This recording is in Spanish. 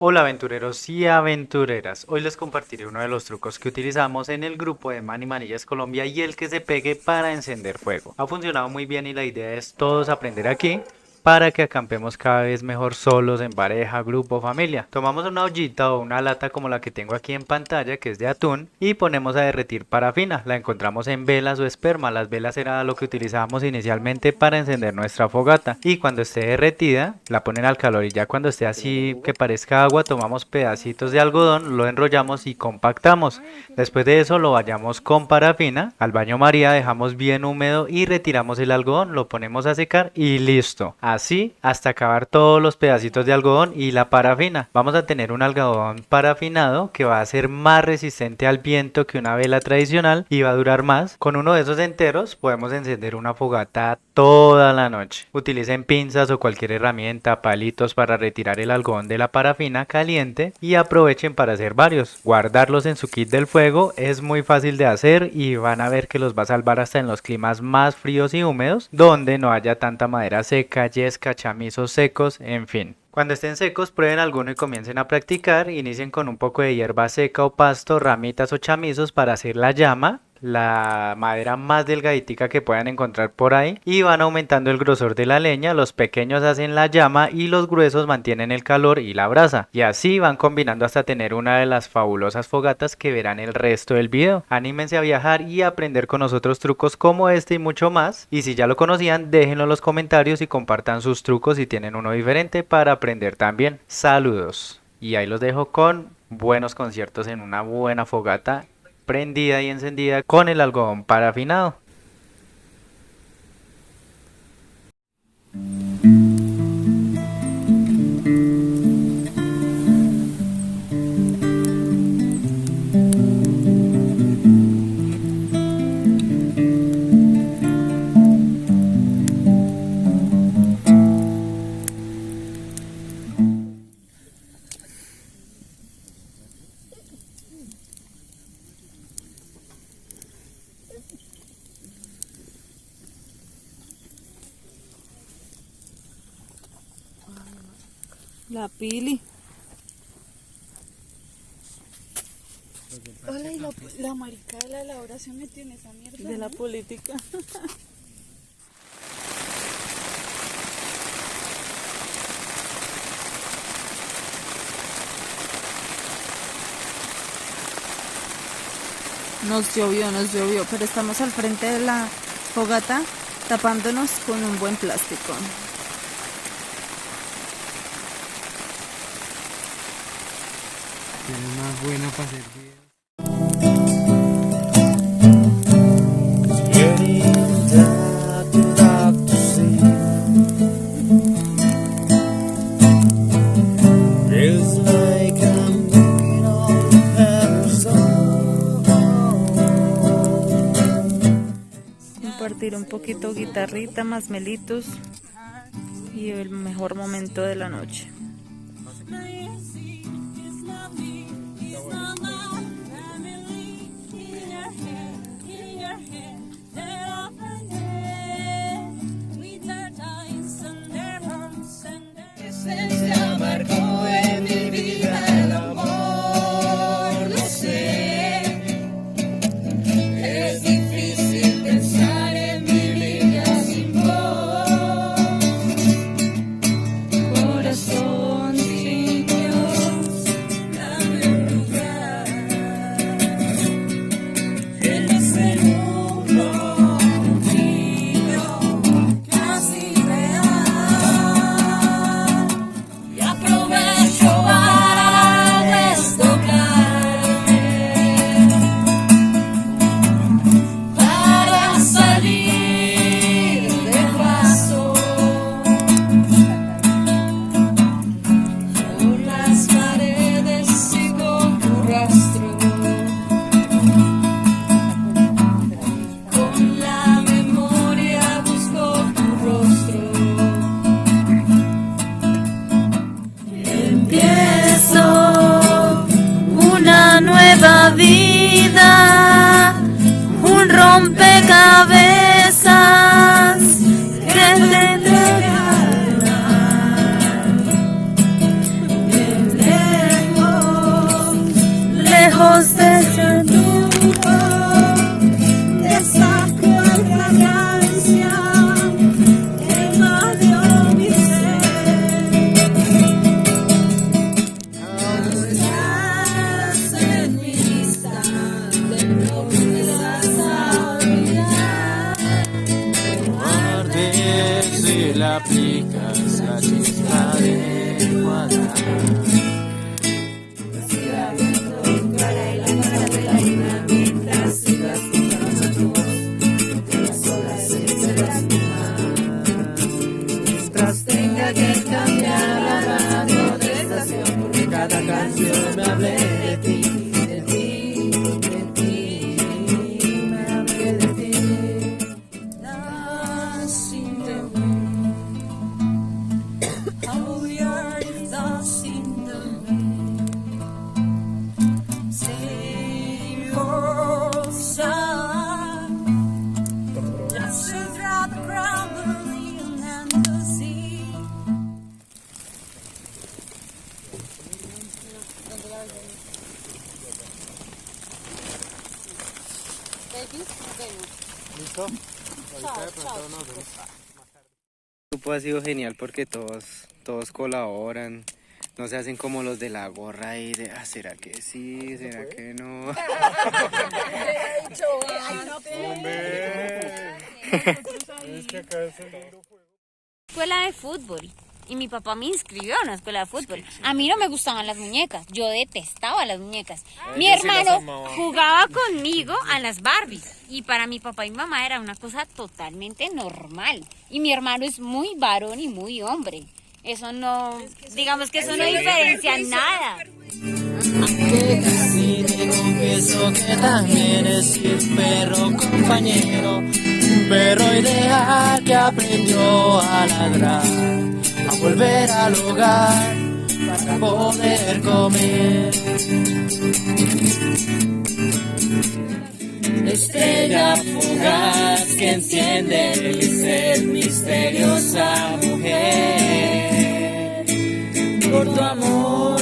Hola aventureros y aventureras, hoy les compartiré uno de los trucos que utilizamos en el grupo de Mani Manillas Colombia y el que se pegue para encender fuego. Ha funcionado muy bien y la idea es todos aprender aquí para que acampemos cada vez mejor solos, en pareja, grupo, familia. Tomamos una ollita o una lata como la que tengo aquí en pantalla, que es de atún, y ponemos a derretir parafina. La encontramos en velas o esperma. Las velas era lo que utilizábamos inicialmente para encender nuestra fogata, y cuando esté derretida la ponen al calor, y ya cuando esté así que parezca agua tomamos pedacitos de algodón, lo enrollamos y compactamos. Después de eso lo bañamos con parafina al baño María, dejamos bien húmedo y retiramos el algodón, lo ponemos a secar y listo. Así hasta acabar todos los pedacitos de algodón y la parafina. Vamos a tener un algodón parafinado que va a ser más resistente al viento que una vela tradicional y va a durar más. Con uno de esos enteros podemos encender una fogata toda la noche. Utilicen pinzas o cualquier herramienta, palitos para retirar el algodón de la parafina caliente y aprovechen para hacer varios. Guardarlos en su kit del fuego es muy fácil de hacer y van a ver que los va a salvar hasta en los climas más fríos y húmedos, donde no haya tanta madera seca, yesca, chamizos secos, en fin. Cuando estén secos, prueben alguno y comiencen a practicar. Inicien con un poco de hierba seca o pasto, ramitas o chamizos para hacer la llama, la madera más delgaditica que puedan encontrar por ahí, y van aumentando el grosor de la leña. Los pequeños hacen la llama y los gruesos mantienen el calor y la brasa, y así van combinando hasta tener una de las fabulosas fogatas que verán el resto del video. Anímense a viajar y aprender con nosotros trucos como este y mucho más, y si ya lo conocían déjenlo en los comentarios y compartan sus trucos si tienen uno diferente para aprender también. Saludos, y ahí los dejo con buenos conciertos en una buena fogata prendida y encendida con el algodón parafinado. La Pili. Hola, y la marica de la Laura se metió en esa mierda. De la política. Nos llovió, pero estamos al frente de la fogata tapándonos con un buen plástico. Tiene más buena para hacer videos. Compartir un poquito guitarrita, más melitos y el mejor momento de la noche. Se amargó en mi vida el amor, lo sé. Es difícil pensar en mi vida sin vos, corazón. lejos de ese tubo, de esa cruel fragancia que invadió mi ser. Estás en mi lista de promesas a olvidar. Guardes y la aplicas la chispa de guardar. Tenga que cambiar la radio de estación, porque cada canción me hable de ti, de ti, de ti, me hable de ti. Lost in the wind, how we are lost in the wind. Stay your side, just throughout the ground, believing and the sea. El grupo ha sido genial porque todos colaboran, no se hacen como los de la gorra y de, ¿será que sí? ¿Será que no? Escuela de fútbol y mi papá me inscribió a una escuela de fútbol. A mí no me gustaban las muñecas, yo detestaba las muñecas. Mi hermano jugaba conmigo a las Barbies y para mi papá y mi mamá era una cosa totalmente normal. Y mi hermano es muy varón y muy hombre. Eso no, digamos que eso no diferencia nada. Que casi te confieso que también es un perro compañero, un perro ideal que aprendió a ladrar, a volver al hogar para poder comer. Estrella fugaz que enciende mi ser, misteriosa mujer, por tu amor